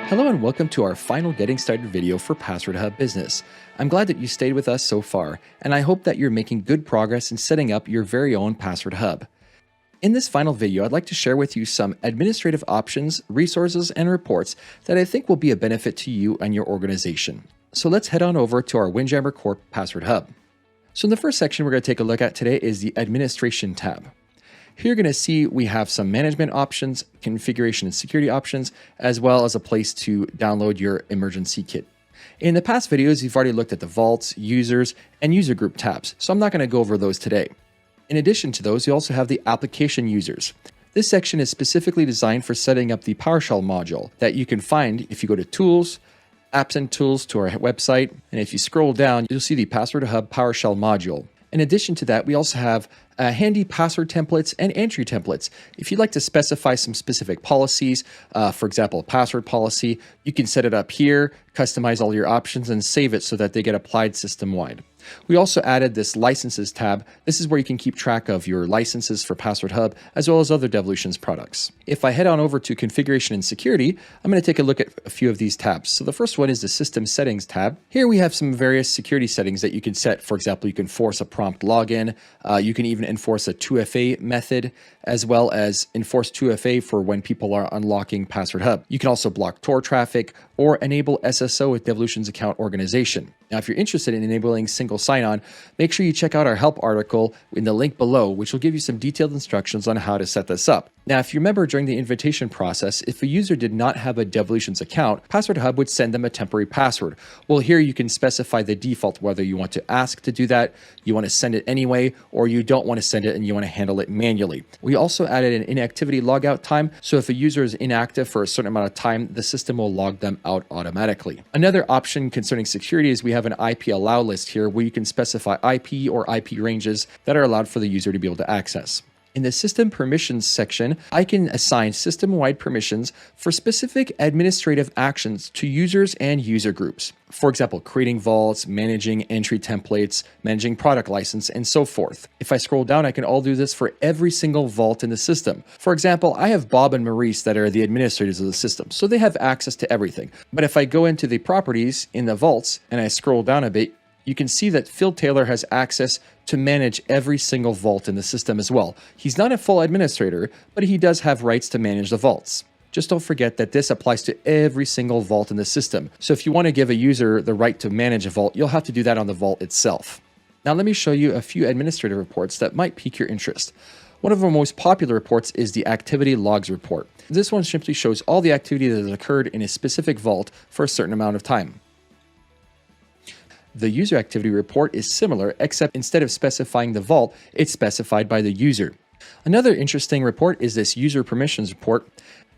Hello and welcome to our final Getting Started video for Password Hub Business. I'm glad that you stayed with us so far, and I hope that you're making good progress in setting up your very own Password Hub. In this final video, I'd like to share with you some administrative options, resources, and reports that I think will be a benefit to you and your organization. So let's head on over to our Windjammer Corp Password Hub. So in the first section we're going to take a look at today is the Administration tab. Here you're going to see we have some management options, configuration and security options, as well as a place to download your emergency kit. In the past videos, you've already looked at the vaults, users, and user group tabs, so I'm not going to go over those today. In addition to those, you also have the application users. This section is specifically designed for setting up the PowerShell module that you can find if you go to Tools, Apps and Tools to our website, and if you scroll down, you'll see the Password Hub PowerShell module. In addition to that, we also have handy password templates and entry templates. If you'd like to specify some specific policies, for example, a password policy, you can set it up here, customize all your options, and save it so that they get applied system-wide. We also added this Licenses tab. This is where you can keep track of your licenses for Password Hub, as well as other Devolutions products. If I head on over to Configuration and Security, I'm going to take a look at a few of these tabs. So the first one is the System Settings tab. Here we have some various security settings that you can set. For example, you can force a prompt login. You can even enforce a 2FA method, as well as enforce 2FA for when people are unlocking Password Hub. You can also block Tor traffic or enable SSO with Devolutions account organization. Now, if you're interested in enabling single sign-on, make sure you check out our help article in the link below, which will give you some detailed instructions on how to set this up. Now, if you remember during the invitation process, if a user did not have a Devolutions account, Password Hub would send them a temporary password. Well, here you can specify the default, whether you want to ask to do that, you want to send it anyway, or you don't want to send it and you want to handle it manually. We also added an inactivity logout time, so if a user is inactive for a certain amount of time, the system will log them out automatically. Another option concerning security is we have an IP allow list here where you can specify IP or IP ranges that are allowed for the user to be able to access. In the System Permissions section, I can assign system-wide permissions for specific administrative actions to users and user groups. For example, creating vaults, managing entry templates, managing product license, and so forth. If I scroll down, I can all do this for every single vault in the system. For example, I have Bob and Maurice that are the administrators of the system, so they have access to everything. But if I go into the properties in the vaults and I scroll down a bit, you can see that Phil Taylor has access to manage every single vault in the system as well. He's not a full administrator, but he does have rights to manage the vaults. Just don't forget that this applies to every single vault in the system. So if you want to give a user the right to manage a vault, you'll have to do that on the vault itself. Now let me show you a few administrative reports that might pique your interest. One of our most popular reports is the Activity Logs report. This one simply shows all the activity that has occurred in a specific vault for a certain amount of time. The user activity report is similar, except instead of specifying the vault, it's specified by the user. Another interesting report is this user permissions report.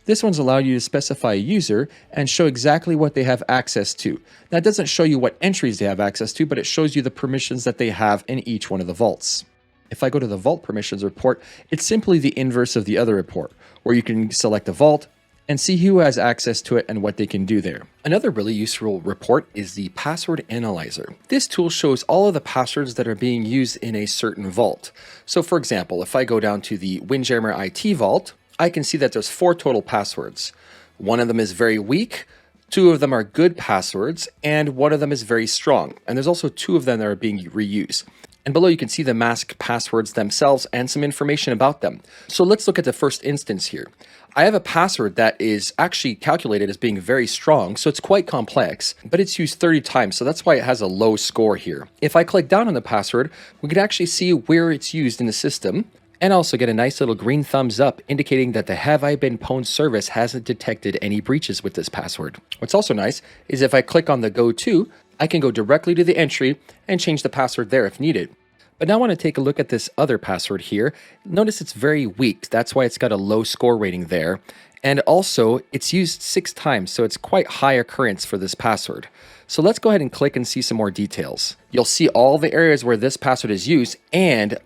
This one's allowed you to specify a user and show exactly what they have access to. Now, it doesn't show you what entries they have access to, but it shows you the permissions that they have in each one of the vaults. If I go to the vault permissions report, it's simply the inverse of the other report, where you can select a vault and see who has access to it and what they can do there. Another really useful report is the Password Analyzer. This tool shows all of the passwords that are being used in a certain vault. So for example, if I go down to the Windjammer IT vault, I can see that there's 4 total passwords. One of them is very weak, 2 of them are good passwords, and 1 of them is very strong. And there's also 2 of them that are being reused. And below you can see the masked passwords themselves and some information about them. So let's look at the first instance here. I have a password that is actually calculated as being very strong, so it's quite complex, but it's used 30 times, so that's why it has a low score here. If I click down on the password, we can actually see where it's used in the system, and also get a nice little green thumbs up indicating that the Have I Been Pwned service hasn't detected any breaches with this password. What's also nice is if I click on the Go To, I can go directly to the entry and change the password there if needed. But now I want to take a look at this other password here. Notice it's very weak. That's why it's got a low score rating there. And also it's used 6 times, so it's quite high occurrence for this password. So let's go ahead and click and see some more details. You'll see all the areas where this password is used and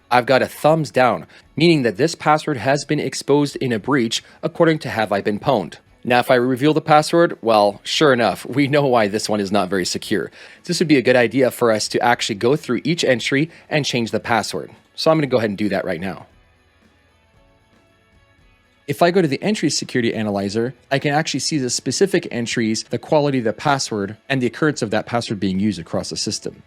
I've got a thumbs down, meaning that this password has been exposed in a breach according to Have I Been Pwned. Now, if I reveal the password, well, sure enough, we know why this one is not very secure. This would be a good idea for us to actually go through each entry and change the password. So I'm going to go ahead and do that right now. If I go to the entry security analyzer, I can actually see the specific entries, the quality of the password, and the occurrence of that password being used across the system.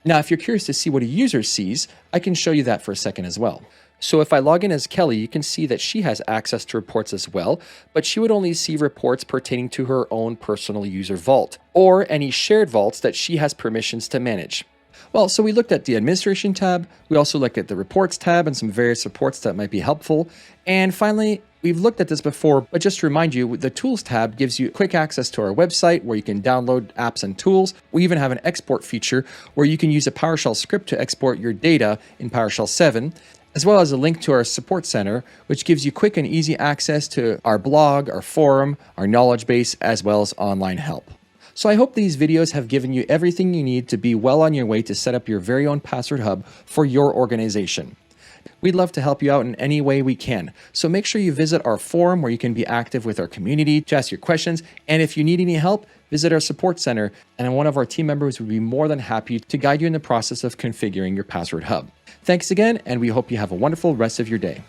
Now, if you're curious to see what a user sees, I can show you that for a second as well. So if I log in as Kelly, you can see that she has access to reports as well, but she would only see reports pertaining to her own personal user vault, or any shared vaults that she has permissions to manage. Well, so we looked at the administration tab, we also looked at the reports tab and some various reports that might be helpful. And finally, we've looked at this before, but just to remind you, the tools tab gives you quick access to our website where you can download apps and tools. We even have an export feature where you can use a PowerShell script to export your data in PowerShell 7, as well as a link to our support center, which gives you quick and easy access to our blog, our forum, our knowledge base, as well as online help. So I hope these videos have given you everything you need to be well on your way to set up your very own password hub for your organization. We'd love to help you out in any way we can. So make sure you visit our forum where you can be active with our community to ask your questions. And if you need any help, visit our support center and one of our team members would be more than happy to guide you in the process of configuring your password hub. Thanks again, and we hope you have a wonderful rest of your day.